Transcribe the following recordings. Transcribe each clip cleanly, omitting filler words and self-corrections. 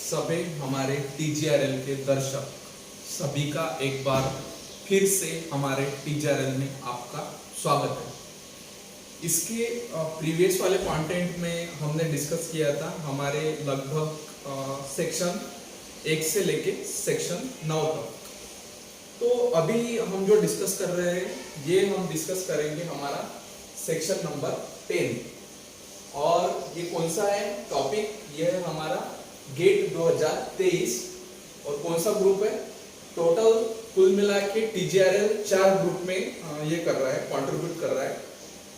सभी हमारे TGRL के दर्शक सभी का एक बार फिर से हमारे TGRL में आपका स्वागत है। इसके प्रीवियस वाले कंटेंट में हमने डिस्कस किया था हमारे लगभग सेक्शन 1 से लेके सेक्शन 9 तक। तो अभी हम जो डिस्कस कर रहे हैं ये हम डिस्कस करेंगे हमारा सेक्शन नंबर 10 और ये कौन सा है टॉपिक, ये है हमारा गेट 2023 और कौन सा ग्रुप है, टोटल कुल मिला के TGRL 4 ग्रुप में ये कर रहा है, कंट्रीब्यूट कर रहा है।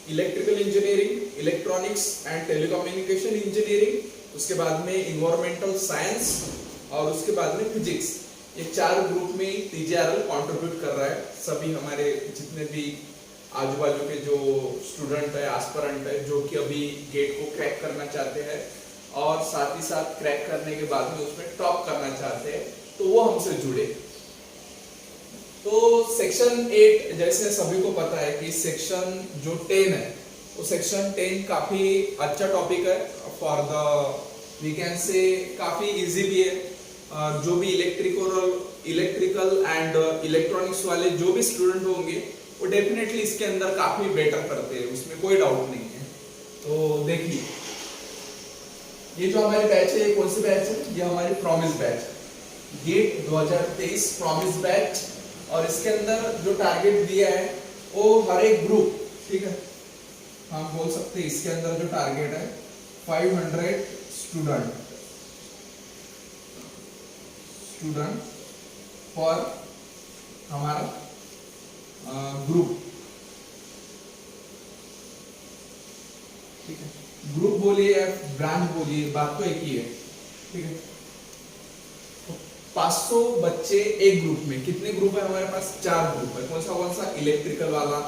Electrical engineering, electronics and telecommunication engineering, उसके बाद में इन्वायरमेंटल साइंस और उसके बाद में फिजिक्स। ये 4 ग्रुप में TGRL कंट्रीब्यूट कर रहा है। सभी हमारे जितने भी आजू बाजू के जो स्टूडेंट है, एस्पिरेंट है, जो कि अभी गेट को क्रैक करना चाहते हैं और साथ ही साथ क्रैक करने के बाद में उसमें टॉप करना चाहते हैं, तो वो हमसे जुड़े। तो सेक्शन 8 जैसे सभी को पता है कि सेक्शन जो 10 है वो सेक्शन 10 काफी अच्छा टॉपिक है फॉर द वी कैन से काफी इजी भी है। जो भी इलेक्ट्रिकल एंड इलेक्ट्रॉनिक्स वाले जो भी स्टूडेंट होंगे वो डेफिनेटली इसके अंदर काफी बेटर करते हैं, उसमें कोई डाउट नहीं है। तो देखिए ये जो हमारी बैच है, ये कौन सी बैच है, ये हमारी प्रॉमिस बैच है, गेट 2023 प्रॉमिस बैच। और इसके अंदर जो टारगेट दिया है वो हर एक ग्रुप, ठीक है, हम बोल सकते हैं इसके अंदर जो टारगेट है 500 स्टूडेंट फॉर हमारा ग्रुप, ठीक है। ग्रुप बोलिए या ब्रांच बोलिए, बात तो एक ही है, ठीक है। 500 बच्चे एक ग्रुप में, कितने ग्रुप है हमारे पास, 4 ग्रुप है। कौन सा इलेक्ट्रिकल वाला,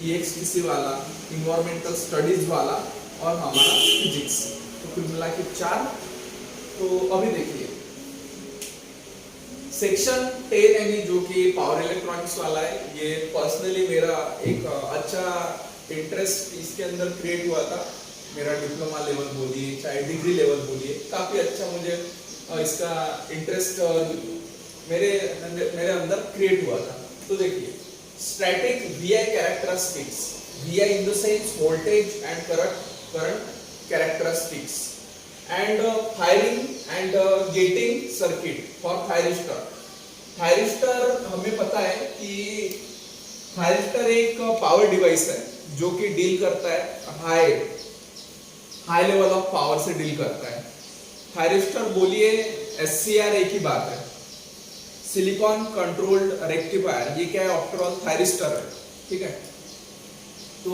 EXTC वाला, इन्वायरमेंटल स्टडीज वाला और हमारा फिजिक्स, तो कुल मिला के 4। तो अभी देखिए सेक्शन 10 यानी जो कि पावर इलेक्ट्रॉनिक्स वाला है, ये पर्सनली मेरा एक अच्छा इंटरेस्ट इसके अंदर क्रिएट हुआ था। मेरा डिप्लोमा लेवल बोलिए चाहे डिग्री लेवल बोलिए, काफी अच्छा मुझे इसका इंटरेस्ट मेरे अंदर क्रिएट हुआ था। तो देखिए static VI characteristics, VI in the sense voltage and current characteristics and firing and getting circuit for thyristor. Thyristor हमें पता है कि थायरिस्टर एक पावर डिवाइस है जो कि डील करता है हाई लेवल ऑफ पावर से डील करता है। थायरिस्टर बोलिए SCR एक ही बात है, सिलिकॉन कंट्रोल्ड रेक्टिफायर, ये क्या है, आफ्टर ऑल थायरिस्टर है, ठीक है। तो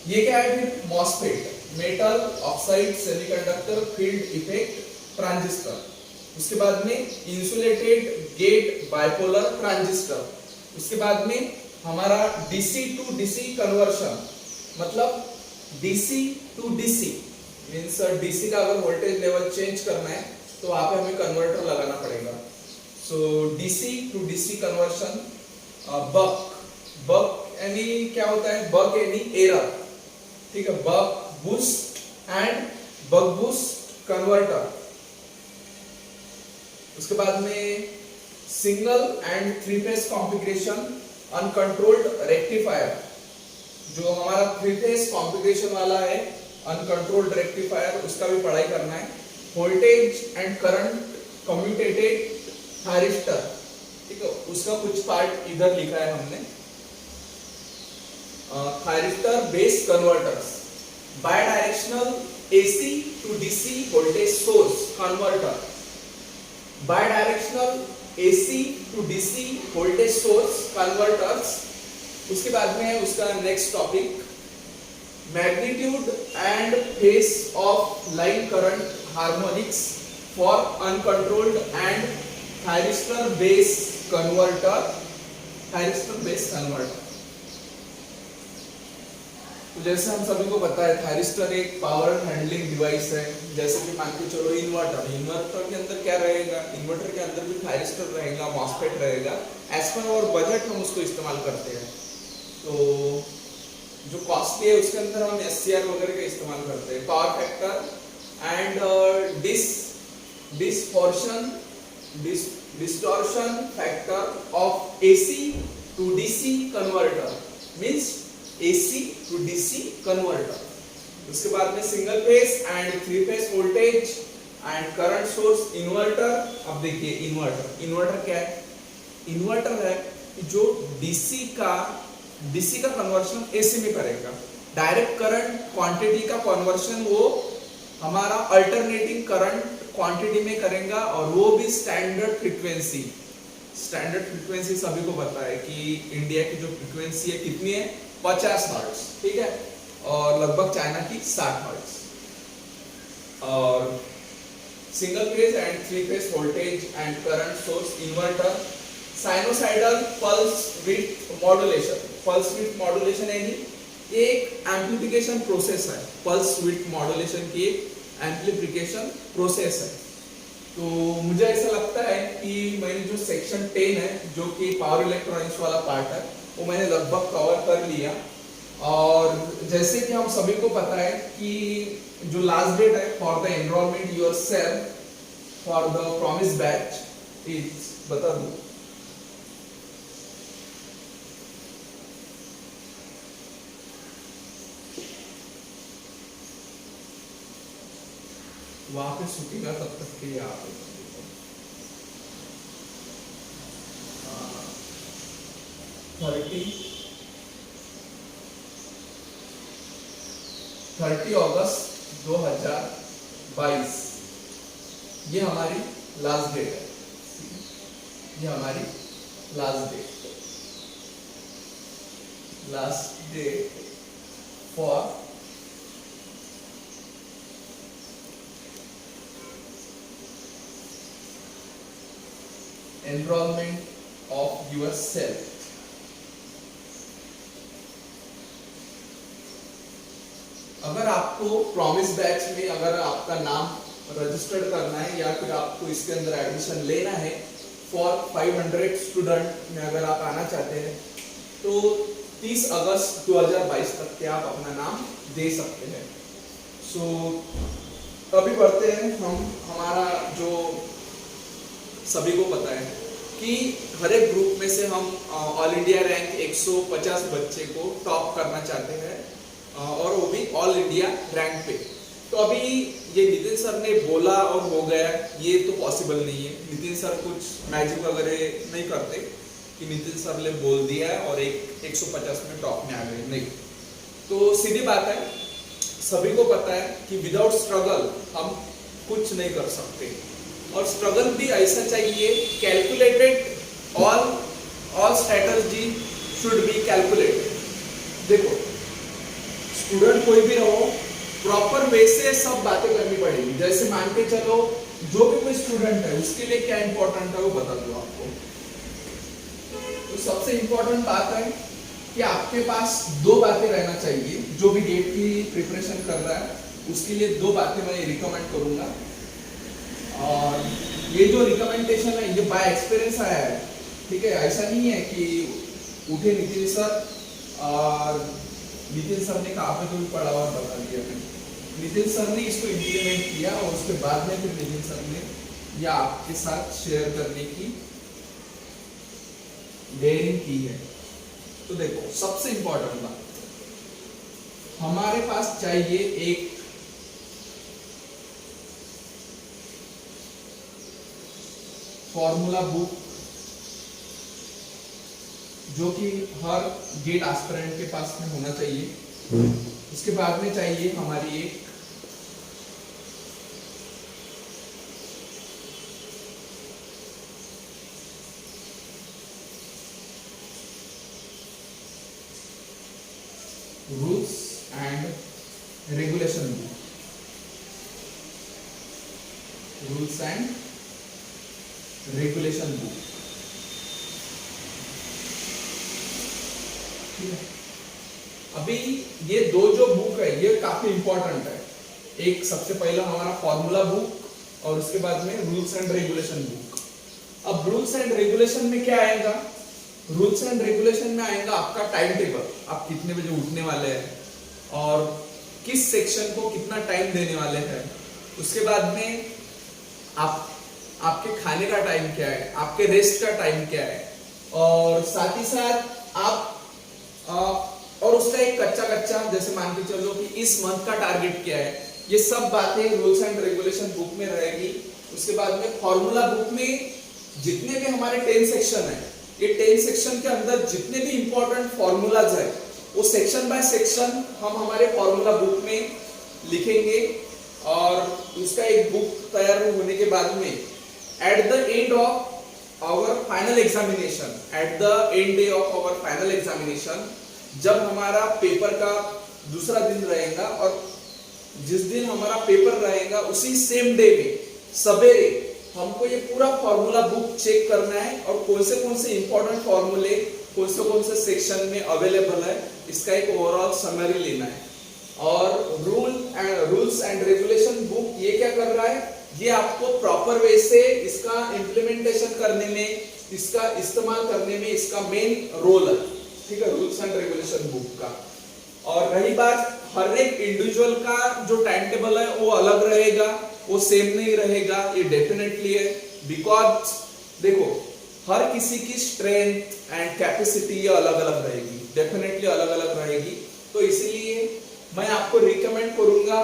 ये क्या है फिर, MOSFET, metal oxide semiconductor field effect transistor. उसके बाद में इंसुलेटेड गेट बाइपोलर ट्रांजिस्टर। उसके बाद में हमारा DC टू DC कन्वर्शन, मतलब DC to DC means DC का अगर वोल्टेज लेवल चेंज करना है तो वहां पे हमें कन्वर्टर लगाना पड़ेगा। So DC to DC conversion, buck यानी क्या होता है, बक यानी एरर, ठीक है, buck boost and buck boost converter. उसके बाद में single and 3 phase configuration uncontrolled rectifier, जो हमारा 3 फेज कॉन्फ़िगरेशन वाला है अनकंट्रोल्ड रेक्टिफायर, उसका भी पढ़ाई करना है। Voltage and current commutated thyristor, ठीक है, उसका कुछ पार्ट इधर लिखा है हमने। Thyristor base converters, bidirectional AC to DC voltage source converter, bidirectional AC to DC voltage source converters. उसके बाद में उसका next topic magnitude and phase of line current harmonics for uncontrolled and thyristor base converter. तो जैसे हम सभी को पता है थायरिस्टर एक पावर हैंडलिंग डिवाइस है। जैसे कि मान के चलो इन्वर्टर के अंदर क्या रहेगा, इन्वर्टर के अंदर भी थायरिस्टर रहेगा, मॉसफेट रहेगा। एज पर और बजट हम उसको इस्तेमाल करते हैं। तो जो कॉस्टली है उसके अंदर हम SCR वगैरह का इस्तेमाल करते हैं। Power factor and dis distortion factor of AC to DC converter means AC to DC converter. उसके बाद में single phase and three phase voltage and current source inverter. अब देखिए इन्वर्टर क्या है? इन्वर्टर है जो DC का कन्वर्शन AC में करेगा। डायरेक्ट करंट क्वांटिटी का कन्वर्शन वो हमारा अल्टरनेटिंग करंट क्वांटिटी में करेगा, और वो भी स्टैंडर्ड फ्रीक्वेंसी सभी को पता है कि इंडिया की जो फ्रीक्वेंसी है कितनी है, 50 हर्ट्ज, ठीक है, और लगभग चाइना की 60 हर्ट्ज। और single phase and three phase voltage and current source inverter. Sinusoidal pulse width modulation यानी एक एम्प्लीफिकेशन प्रोसेस है। पल्स विड्थ मॉड्यूलेशन की एक एम्प्लीफिकेशन प्रोसेस है। तो मुझे ऐसा लगता है कि मैंने जो सेक्शन 10 है जो कि पावर इलेक्ट्रॉनिक्स वाला पार्ट है वो मैंने लगभग कवर कर लिया। और जैसे कि हम सभी को पता है कि जो लास्ट डेट है for the enrolment yourself for the promise batch is, बता दूं, वहां पे सूखेगा तब तक के लिए आप 30 अगस्त 2022 ये हमारी लास्ट डेट है। ये हमारी last date for enrolment of yourself. अगर आपको प्रॉमिस बैच में अगर आपका नाम रजिस्टर्ड करना है या फिर आपको इसके अंदर एडमिशन लेना है फॉर 500 स्टूडेंट में अगर आप आना चाहते हैं तो 30 अगस्त 2022 तक के आप अपना नाम दे सकते हैं। सो अभी बढ़ते हैं हम, हमारा जो सभी को पता है कि हर एक ग्रुप में से हम ऑल इंडिया रैंक 150 बच्चे को टॉप करना चाहते हैं, और वो भी ऑल इंडिया रैंक पे। तो अभी ये नितिन सर ने बोला और हो गया, ये तो पॉसिबल नहीं है। नितिन सर कुछ मैजिक वगैरह नहीं करते कि नितिन सर ने बोल दिया है और 150 में टॉप में आ गए, नहीं। तो सीधी बात है, सभी को पता है कि विदाउट स्ट्रगल हम कुछ नहीं कर सकते, और स्ट्रगल भी ऐसा चाहिए calculated. All strategy should be calculated. देखो स्टूडेंट कोई भी रहो, प्रॉपर वे से सब बातें करनी पड़ेगी। जैसे मान के चलो जो भी कोई स्टूडेंट है उसके लिए क्या इंपॉर्टेंट है वो बता दूं आपको। तो सबसे इंपॉर्टेंट बात है कि आपके पास दो बातें रहना चाहिए। जो भी गेट की प्रिपरेशन कर रहा है उसके लिए दो बातें मैं रिकमेंड करूंगा, और ये जो रिकमेंडेशन है ये बाय एक्सपीरियंस आया है, ठीक है। ऐसा नहीं है कि उठे नितिन सर और नितिन सर ने कहा पे तो भी पढ़ा और बता दिया। नितिन सर ने इसको इम्प्लीमेंट किया और उसके बाद में फिर नितिन सर ने यह आपके साथ शेयर करने की डेयरिंग की है। तो देखो सबसे इंपॉर्टेंट बात, हमारे पास चाहिए एक फॉर्मूला बुक जो कि हर गेट एस्पिरेंट के पास में होना चाहिए। उसके बाद में चाहिए हमारी एक rules and regulation book. Rules and regulation book, ठीक है। अभी ये दो जो बुक है ये काफी इंपॉर्टेंट है। एक सबसे पहला हमारा फॉर्मूला बुक और उसके बाद में रूल्स एंड रेगुलेशन बुक। अब रूल्स एंड रेगुलेशन में क्या आएगा? रूल्स एंड रेगुलेशन में आएगा आपका टाइम टेबल, आप कितने बजे उठने वाले हैं और किस सेक्शन को कितना टाइम देने वाले हैं। उसके बाद में आप आपके खाने का टाइम क्या है, आपके रेस्ट का टाइम क्या है, और साथ ही साथ आप और उसका एक कच्चा जैसे मान के चलो कि इस मंथ का टारगेट क्या है, ये सब बातें रूल्स एंड रेगुलेशन बुक में रहेगी। उसके बाद में फॉर्मूला बुक में जितने भी हमारे 10 सेक्शन है, ये 10 सेक्शन के अंदर जितने भी इंपॉर्टेंट फॉर्मूलाज है वो सेक्शन बाय सेक्शन हम हमारे फॉर्मूला बुक में लिखेंगे। और उसका एक बुक तैयार होने के बाद में at the end of our final examination, at the end day of our final examination, जब हमारा पेपर का दूसरा दिन रहेगा और जिस दिन हमारा पेपर रहेगा उसी सेम डे में सवेरे हमको ये पूरा फॉर्मूला बुक चेक करना है और कौन से इंपॉर्टेंट फॉर्मूले कौन से सेक्शन में अवेलेबल है, इसका एक ओवरऑल समरी लेना है। और रूल्स एंड रेगुलेशन बुक ये क्या कर रहा है, ये आपको प्रॉपर वे से इसका इम्प्लीमेंटेशन करने में, इसका इस्तेमाल करने में इसका मेन रोल है, ठीक है, रूल्स एंड रेगुलेशन बुक का। और रही बात हर एक इंडिविजुअल का जो टाइम टेबल है वो अलग रहेगा, वो सेम नहीं रहेगा, ये डेफिनेटली है। बिकॉज देखो हर किसी की स्ट्रेंथ एंड कैपेसिटी ये अलग अलग रहेगी, डेफिनेटली अलग अलग रहेगी। तो इसीलिए मैं आपको रिकमेंड करूंगा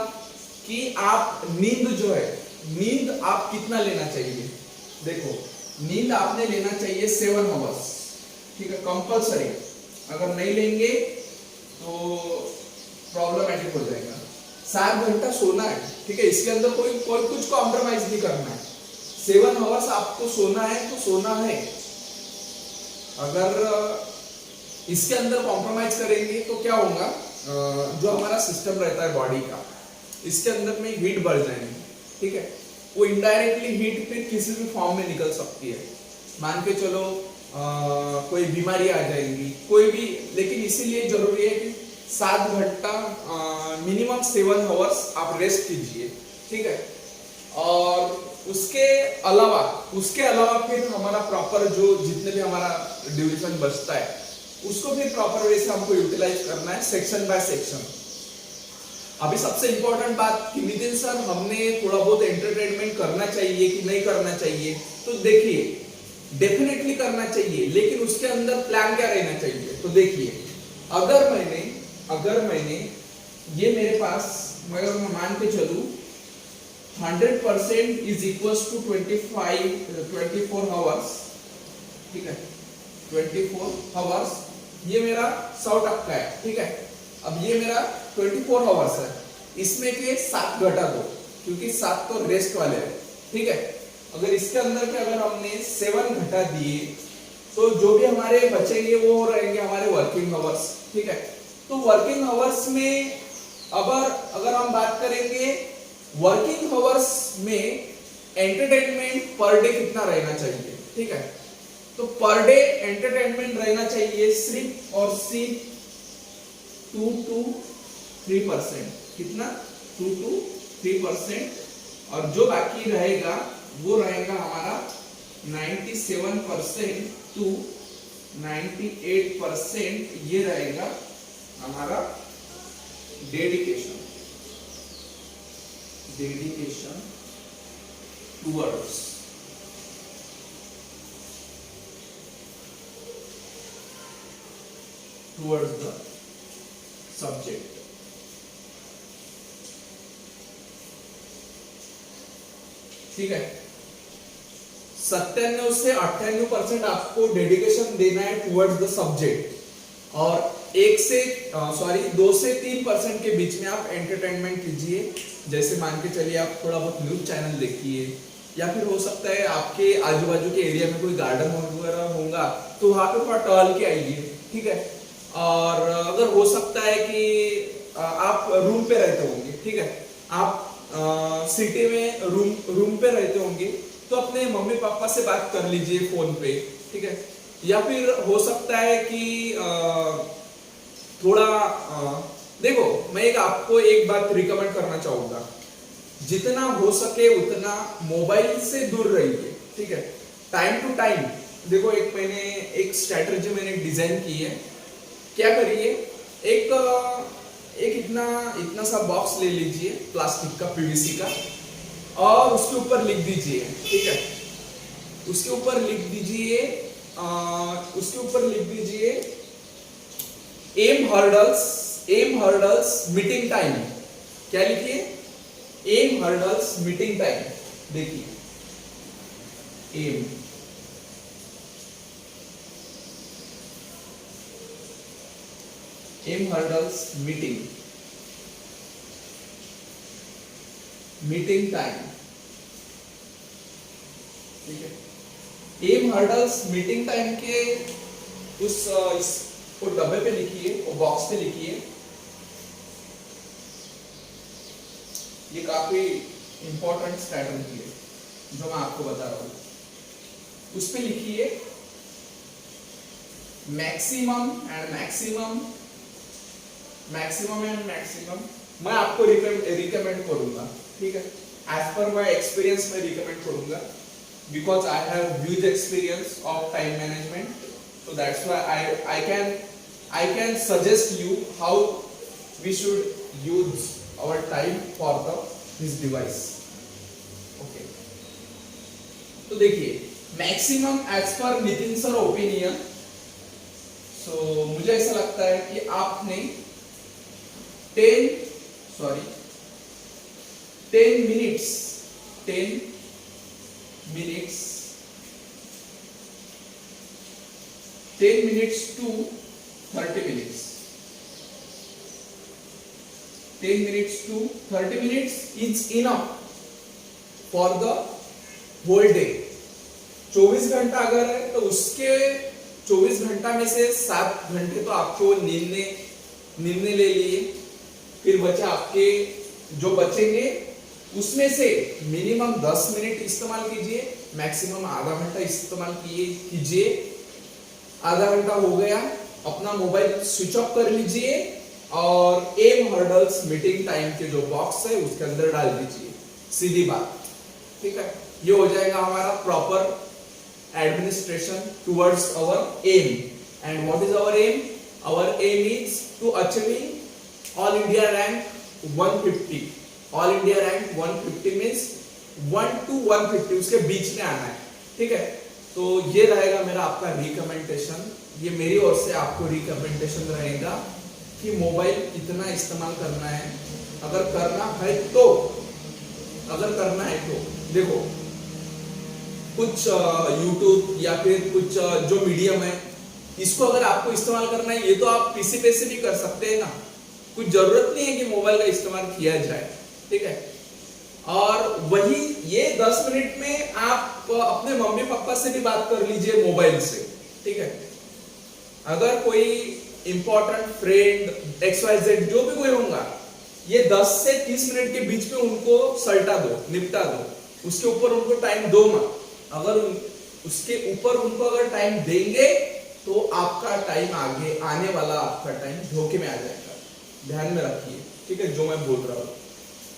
कि आप नींद जो है, नींद आप कितना लेना चाहिए। देखो नींद आपने लेना चाहिए 7 आवर्स, ठीक है, कंपल्सरी। अगर नहीं लेंगे तो प्रॉब्लमेटिक हो जाएगा। 7 घंटा सोना है, ठीक है, इसके अंदर कोई कुछ कॉम्प्रोमाइज नहीं करना है। 7 आवर्स आपको सोना है तो सोना है। अगर इसके अंदर कॉम्प्रोमाइज करेंगे तो क्या होगा, जो हमारा सिस्टम रहता है बॉडी का, इसके अंदर में हीट बढ़ जाएंगे, ठीक है, वो इनडायरेक्टली हीट फिर किसी भी फॉर्म में निकल सकती है। मान के चलो कोई बीमारी आ जाएगी कोई भी, लेकिन इसीलिए जरूरी है कि 7 घंटा मिनिमम 7 आवर्स आप रेस्ट कीजिए, ठीक है। और उसके अलावा फिर हमारा प्रॉपर जो जितने भी हमारा ड्यूरेशन बचता है उसको फिर प्रॉपर वे से हमको यूटिलाइज करना है सेक्शन बाय सेक्शन। अभी सबसे इंपॉर्टेंट बात कि नितिन सर हमने थोड़ा बहुत एंटरटेनमेंट करना चाहिए कि नहीं करना चाहिए, तो देखिए डेफिनेटली करना चाहिए, लेकिन उसके अंदर प्लान क्या रहना चाहिए। तो देखिए अगर मैंने ये मेरे पास मगर मैं मान के चलूं 100% इज इक्वल्स टू 24 आवर्स, ठीक है, 24 आवर्स, ये मेरा 100% है, ठीक है। अब ये मेरा 24 आवर्स है, इसमें के 7 घटा दो क्योंकि 7 तो रेस्ट वाले हैं, ठीक है। अगर इसके अंदर के अगर हमने 7 घटा दिए तो जो भी हमारे बचेंगे वो रहेंगे हमारे वर्किंग आवर्स, ठीक है। तो वर्किंग आवर्स में अगर हम बात करेंगे वर्किंग आवर्स में एंटरटेनमेंट पर डे कितना रहना चाहिए, ठीक है। तो पर डे एंटरटेनमेंट रहना चाहिए सिर्फ और सिर्फ 2 to 3%, कितना 2 to 3%, और जो बाकी रहेगा वो रहेगा हमारा 97% to 98%, ये रहेगा हमारा डेडिकेशन towards the subject। ठीक है, 97 से 98% आपको डेडिकेशन देना है टुवर्ड्स द सब्जेक्ट, और 2 से 3% के बीच में आप एंटरटेनमेंट कीजिए। जैसे मान के चलिए आप थोड़ा बहुत न्यूज चैनल देखिए, या फिर हो सकता है आपके आजू बाजू के एरिया में कोई गार्डन वगैरह होगा तो वहां पे थोड़ा टहल के आइए, ठीक है। और अगर हो सकता है कि आप रूम पे रहते होंगे, ठीक है, आप सिटी में रूम पे रहते होंगे तो अपने मम्मी पापा से बात कर लीजिए फोन पे, ठीक है। या फिर हो सकता है कि देखो मैं आपको एक बात रिकमेंड करना चाहूंगा, जितना हो सके उतना मोबाइल से दूर रहिए, ठीक है। टाइम टू टाइम देखो मैंने एक स्ट्रेटजी मैंने डिजाइन की है। क्या करिए, एक इतना सा बॉक्स ले लीजिए प्लास्टिक का, पीवीसी का, और उसके ऊपर लिख दीजिए, ठीक है, उसके ऊपर लिख दीजिए, उसके ऊपर लिख दीजिए एम हर्डल्स मीटिंग टाइम। क्या लिखिए? M hurdles meeting time. देखिए एम हर्डल्स मीटिंग टाइम, ठीक है। एम हर्डल्स मीटिंग टाइम के वो डब्बे पे लिखिए, वो बॉक्स पे लिखिए, ये काफी इंपॉर्टेंट स्ट्रैटेजी है जो मैं आपको बता रहा हूं। उस पे लिखिए मैक्सिमम एंड मैक्सिमम मैं आपको रिकमेंड करूंगा, ठीक है, एज पर माय एक्सपीरियंस मैं रिकमेंड करूंगा, because I have huge experience of time management, so that's why I can suggest you how we should use our time for this device, okay। तो देखिए maximum as per Nitin sir opinion, सो मुझे ऐसा लगता है कि आपने 10 minutes to 30 minutes, 10 minutes to 30 minutes is enough for the whole day। 24 घंटा अगर है तो उसके 24 घंटा में से 7 घंटे तो आपको नींद ने ले लिए, फिर बचा आपके जो बचेंगे उसमें से मिनिमम 10 मिनट इस्तेमाल कीजिए, मैक्सिमम आधा घंटा इस्तेमाल कीजिए। आधा घंटा हो गया, अपना मोबाइल स्विच ऑफ कर लीजिए और एम हर्डल्स मीटिंग टाइम के जो बॉक्स है उसके अंदर डाल दीजिए, सीधी बात, ठीक है। ये हो जाएगा हमारा proper administration towards our aim. And what is our aim? Our aim is to achieving all India rank 150। All India rank 150 means 1 to 150 उसके बीच में आना है, ठीक है। तो ये रहेगा मेरा आपका रिकमेंडेशन, ये मेरी ओर से आपको रिकमेंडेशन रहेगा कि मोबाइल कितना इस्तेमाल करना है। अगर करना है तो देखो कुछ YouTube या फिर कुछ जो मीडियम है, इसको अगर आपको इस्तेमाल करना है, ये तो आप पीसी पे से भी कर सकते हैं ना, कुछ जरूरत नहीं है कि मोबाइल का इस्तेमाल किया जाए, ठीक है। और वही ये 10 मिनट में आप अपने मम्मी पापा से भी बात कर लीजिए मोबाइल से, ठीक है। अगर कोई इंपॉर्टेंट फ्रेंड XYZ जो भी कोई होगा, ये 10 से 30 मिनट के बीच में उनको निपटा दो, उसके ऊपर उनको टाइम दो मत। अगर उसके ऊपर उनको अगर टाइम देंगे तो आपका टाइम आगे आने वाला आपका टाइम धोखे में आ जाएगा, ध्यान में रखिए, ठीक है, जो मैं बोल रहा हूँ।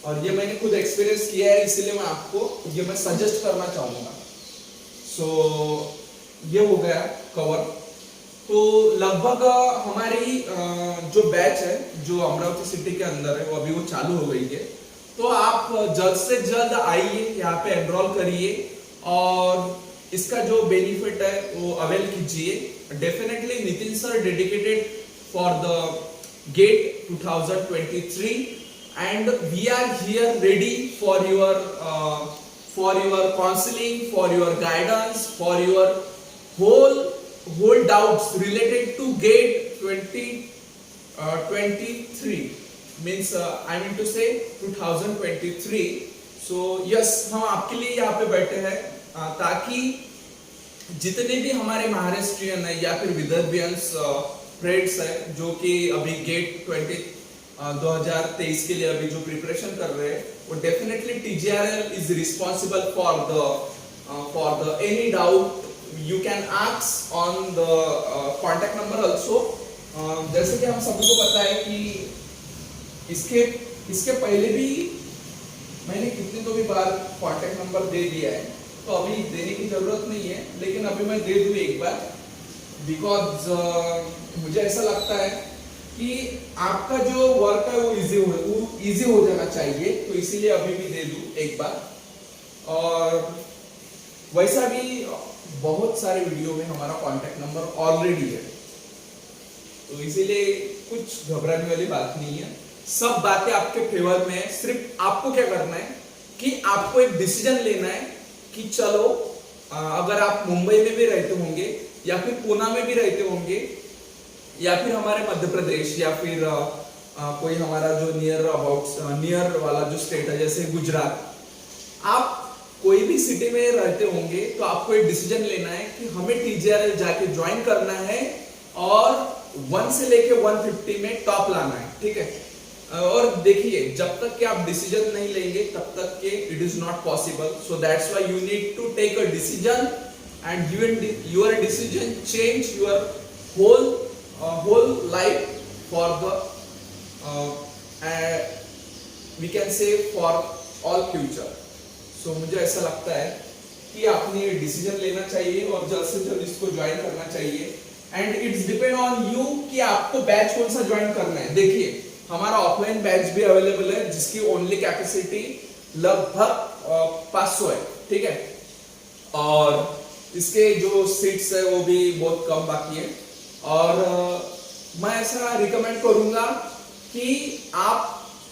और ये मैंने खुद एक्सपीरियंस किया है, इसलिए मैं आपको ये मैं सजेस्ट करना चाहूंगा। सो ये हो गया कवर। तो लगभग हमारी जो बैच है जो अमरावती सिटी के अंदर है वो अभी वो चालू हो गई है, तो आप जल्द से जल्द आइए, यहाँ पे एनरोल करिए और इसका जो बेनिफिट है वो अवेल कीजिए। Definitely Nitin sir dedicated for the GATE 2023 and we are here ready for your counseling, for your guidance, for your whole doubts related to gate 2023 means I mean to say 2023। so yes, हम आपके लिए यहाँ पे बैठे हैं ताकि जितने भी हमारे महाराष्ट्रियन है या फिर विदर्भियंस फ्रेंड्स है जो कि अभी गेट 2023 के लिए अभी जो प्रिपरेशन कर रहे हैं, वो definitely TGRL is responsible for the any doubt you can ask on the contact number also. जैसे कि हम सभी को पता है कि इसके पहले भी मैंने कितने तो भी बार कॉन्टेक्ट नंबर दे दिया है, तो अभी देने की जरूरत नहीं है, लेकिन अभी मैं दे दूं एक बार, बिकॉज मुझे ऐसा लगता है कि आपका जो वर्क है वो इजी हो जाना चाहिए, तो इसीलिए अभी भी दे दूं एक बार। और वैसा भी बहुत सारे वीडियो में हमारा कांटेक्ट नंबर ऑलरेडी है, तो इसीलिए कुछ घबराने वाली बात नहीं है। सब बातें आपके फेवर में है। सिर्फ आपको क्या करना है कि आपको एक डिसीजन लेना है कि चलो अगर आप मुंबई में भी रहते होंगे या फिर पुणे में भी रहते होंगे या फिर हमारे मध्य प्रदेश या फिर कोई हमारा जो नियर वाला जो स्टेट है जैसे गुजरात, आप कोई भी सिटी में रहते होंगे तो आपको एक डिसीजन लेना है कि हमें टीजीआरएल जाके ज्वाइन करना है और 1 से लेके 150 में टॉप लाना है, ठीक है। और देखिए, जब तक कि आप डिसीजन नहीं लेंगे तब तक के it is not possible. So that's why you need to take a decision and your decision change your whole life for the we can say for all future। so मुझे ऐसा लगता है कि आपने ये डिसीजन लेना चाहिए और जल्द से जल्द इसको ज्वाइन करना चाहिए। And it's depend on you कि आपको बैच कौन सा ज्वाइन करना है। देखिए, हमारा ऑफलाइन बैच भी अवेलेबल है जिसकी ओनली कैपेसिटी लगभग 500 है, ठीक है। और इसके जो सीट्स है वो भी बहुत कम बाकी है। और मैं ऐसा रिकमेंड करूंगा कि आप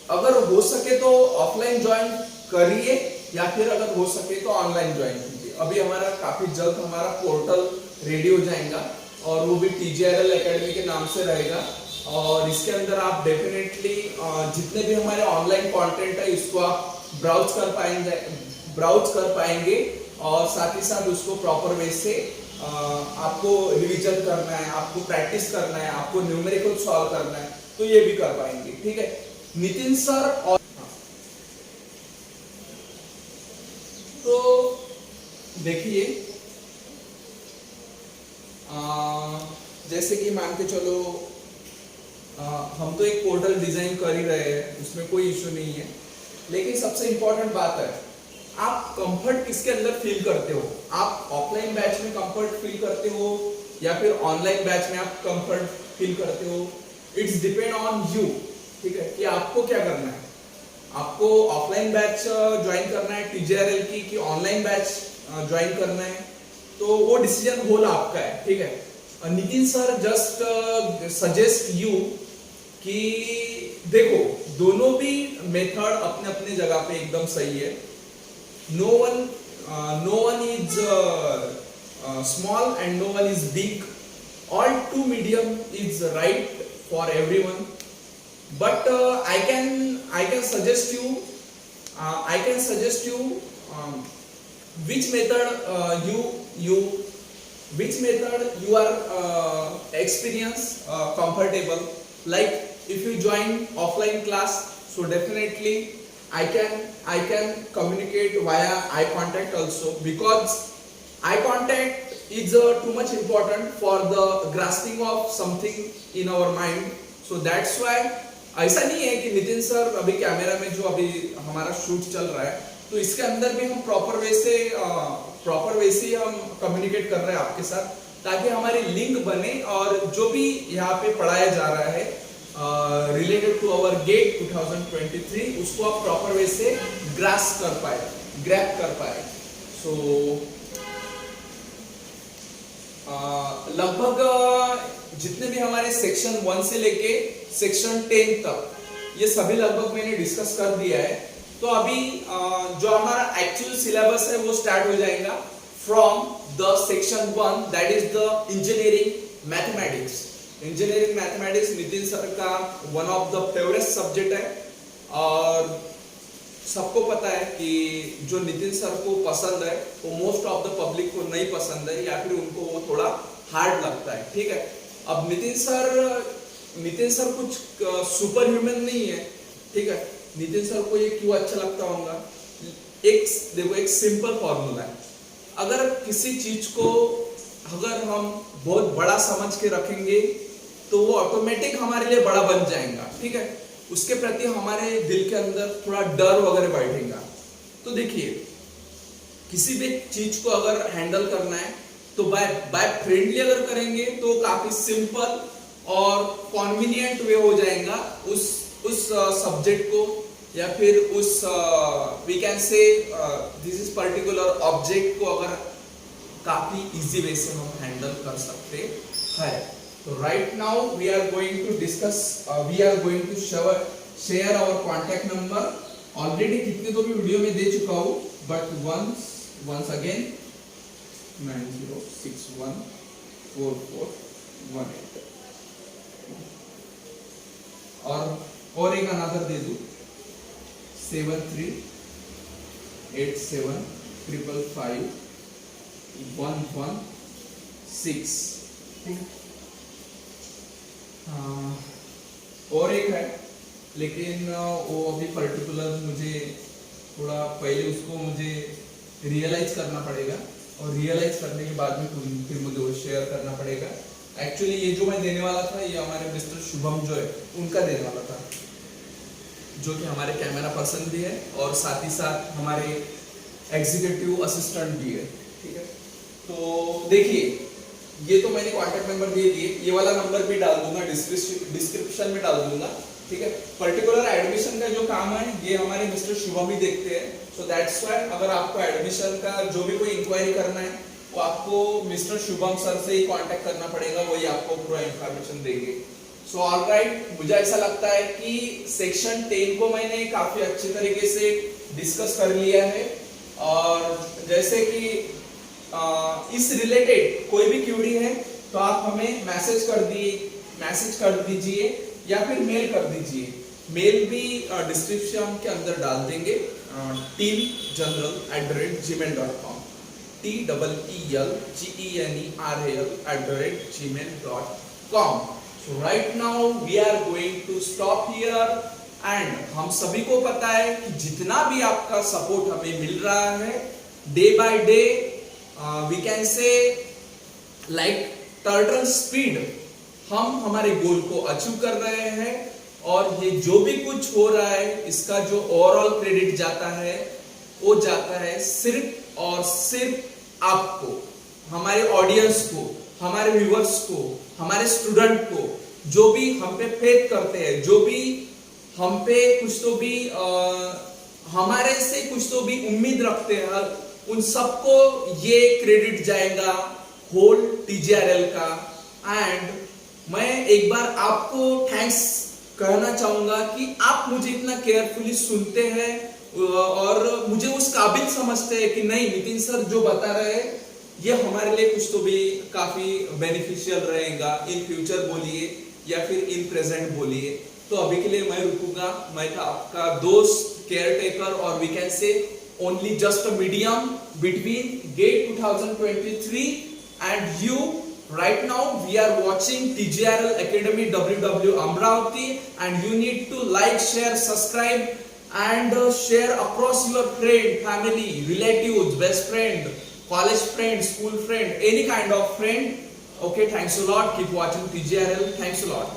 अगर हो सके तो ऑफलाइन ज्वाइन करिए या फिर अगर हो सके तो ऑनलाइन ज्वाइन कीजिए। अभी हमारा काफी जल्द हमारा पोर्टल रेडी हो जाएगा और वो भी टीजीआरएल एकेडमी के नाम से रहेगा। और इसके अंदर आप डेफिनेटली जितने भी हमारे ऑनलाइन कंटेंट है इसको आप ब्राउज कर पाएंगे और साथ ही साथ उसको प्रॉपर वे से आपको रिवीजन करना है, आपको प्रैक्टिस करना है, आपको न्यूमेरिकल सॉल्व करना है, तो ये भी कर पाएंगे, ठीक है। नितिन सर और तो देखिए, जैसे कि मान के चलो हम तो एक पोर्टल डिजाइन कर ही रहे हैं, उसमें कोई इश्यू नहीं है। लेकिन सबसे इंपॉर्टेंट बात है, आप कंफर्ट किसके अंदर फील करते हो? आप ऑफलाइन बैच में कंफर्ट फील करते हो या फिर ऑनलाइन बैच में आप कंफर्ट फील करते हो? इट्स डिपेंड ऑन यू, ठीक है, कि आपको क्या करना है। आपको ऑफलाइन बैच ज्वाइन करना है टीजीआरएल की कि ऑनलाइन बैच ज्वाइन करना है, तो वो डिसीजन होल आपका है, ठीक है। Nitin sir just suggest you कि देखो, दोनों भी मेथड अपने अपने जगह पे एकदम सही है। no one is small and no one is big, all two medium is right for everyone, but I can suggest you which method you are experience comfortable. Like if you join offline class, so definitely I can communicate via eye contact also, because eye contact is too much important for the grasping of something in our mind. So that's why ऐसा नहीं है कि Nitin sir अभी camera में जो अभी हमारा shoot चल रहा है तो इसके अंदर भी हम प्रॉपर वे से हम कम्युनिकेट कर रहे हैं आपके साथ, ताकि हमारी लिंक बने और जो भी यहाँ पे पढ़ाया जा रहा है रिलेटेड टू आवर गेट 2023 उसको आप प्रॉपर वे से ग्रास्प कर पाए। सो लगभग जितने भी हमारे सेक्शन 1 से लेके सेक्शन 10 तक ये सभी लगभग मैंने डिस्कस कर दिया है। तो अभी जो हमारा एक्चुअल सिलेबस है वो स्टार्ट हो जाएगा from the section 1, that is the engineering mathematics. Engineering mathematics Nitin sir का one of the favourite subject है और सबको पता है कि जो नितिन सर को पसंद है वो मोस्ट ऑफ द पब्लिक को नहीं पसंद है या फिर उनको वो थोड़ा हार्ड लगता है, ठीक है। अब नितिन सर कुछ सुपर ह्यूमन नहीं है, ठीक है। नितिन सर को ये क्यों अच्छा लगता होगा? देखो, एक सिंपल फॉर्मूला है। अगर किसी चीज को अगर हम बहुत बड़ा समझ के रखेंगे तो वो ऑटोमेटिक हमारे लिए बड़ा बन जाएगा, ठीक है। उसके प्रति हमारे दिल के अंदर थोड़ा डर वगैरह बैठेगा। तो देखिए, किसी भी चीज को अगर हैंडल करना है तो बाय फ्रेंडली अगर करेंगे तो काफी सिंपल और कन्वीनियंट वे हो जाएगा उस सब्जेक्ट को या फिर उस we can say this is particular object को अगर काफी इजी वे से हम हैंडल कर सकते हैं। तो right now we are going to discuss, we are going to share our contact number. Already कितने तो भी वीडियो में दे चुका हूँ, बट वंस अगेन 90614418 और एक अनादर दे दू 7387555116। और एक है, लेकिन वो अभी पर्टिकुलर मुझे थोड़ा पहले उसको मुझे रियलाइज करना पड़ेगा, और रियलाइज करने के बाद में फिर मुझे वो शेयर करना पड़ेगा। एक्चुअली ये जो मैं देने वाला था, ये हमारे मिस्टर शुभम जो है उनका देने वाला था, जो कि हमारे कैमरा पर्सन भी है और साथ ही साथ हमारे एग्जीक्यूटिव असिस्टेंट भी है। ठीक है, तो देखिए ये तो मैंने कॉन्टैक्ट नंबर दे दिए, ये वाला नंबर भी डाल दूंगा, डिस्क्रिप्शन में डाल दूंगा। ठीक है, पर्टिकुलर एडमिशन का जो काम है ये हमारे मिस्टर शुभम ही देखते हैं। सो दैट्स व्हाई अगर आपको एडमिशन का जो भी कोई इंक्वायरी करना है वो आपको मिस्टर शुभम सर से ही कांटेक्ट करना पड़ेगा, वही आपको पूरा इंफॉर्मेशन देंगे। सो ऑलराइट, मुझे ऐसा लगता है कि सेक्शन 10 को मैंने काफी अच्छे तरीके से डिस्कस कर लिया है, और जैसे कि इस रिलेटेड कोई भी क्वेरी है तो आप हमें मैसेज कर दीजिए या फिर मेल कर दीजिए। मेल भी डिस्क्रिप्शन के अंदर डाल देंगे, teamgeneral@gmail.com, TEELGENERAL@gmail.com। So right now we are going to stop here, and हम सभी को पता है कि जितना भी आपका सपोर्ट हमें मिल रहा है day by day, we can say like turtle speed, हम हमारे गोल को अचीव कर रहे हैं। और ये जो भी कुछ हो रहा है इसका जो ओवरऑल क्रेडिट जाता है वो जाता है सिर्फ और सिर्फ आपको, हमारे ऑडियंस को, हमारे व्यूअर्स को, हमारे स्टूडेंट को, जो भी हम पे फेथ करते हैं, जो भी हम पे कुछ तो भी हमारे से कुछ तो भी उम्मीद रखते हैं, उन सबको ये क्रेडिट जाएगा होल टीजीआरएल का। एंड मैं एक बार आपको थैंक्स कहना चाहूंगा कि आप मुझे इतना केयरफुली सुनते हैं और मुझे उस काबिल समझते हैं कि नहीं, नितिन सर जो बता रहे हैं ये हमारे लिए कुछ तो भी काफी बेनिफिशियल रहेगा, इन फ्यूचर बोलिए या फिर इन प्रेजेंट बोलिए। तो अभी के लिए मैं रुकूंगा। मैं था आपका दोस्त, केयर टेकर, और we can say only just a medium between GATE 2023 and you. Right now we are watching TGRL Academy WW Amravati, and you need to like, share, subscribe and share across your friend, family, relatives, best friend, college friend, school friend, any kind of friend. Okay, thanks a lot. Keep watching TGRL. Thanks a lot.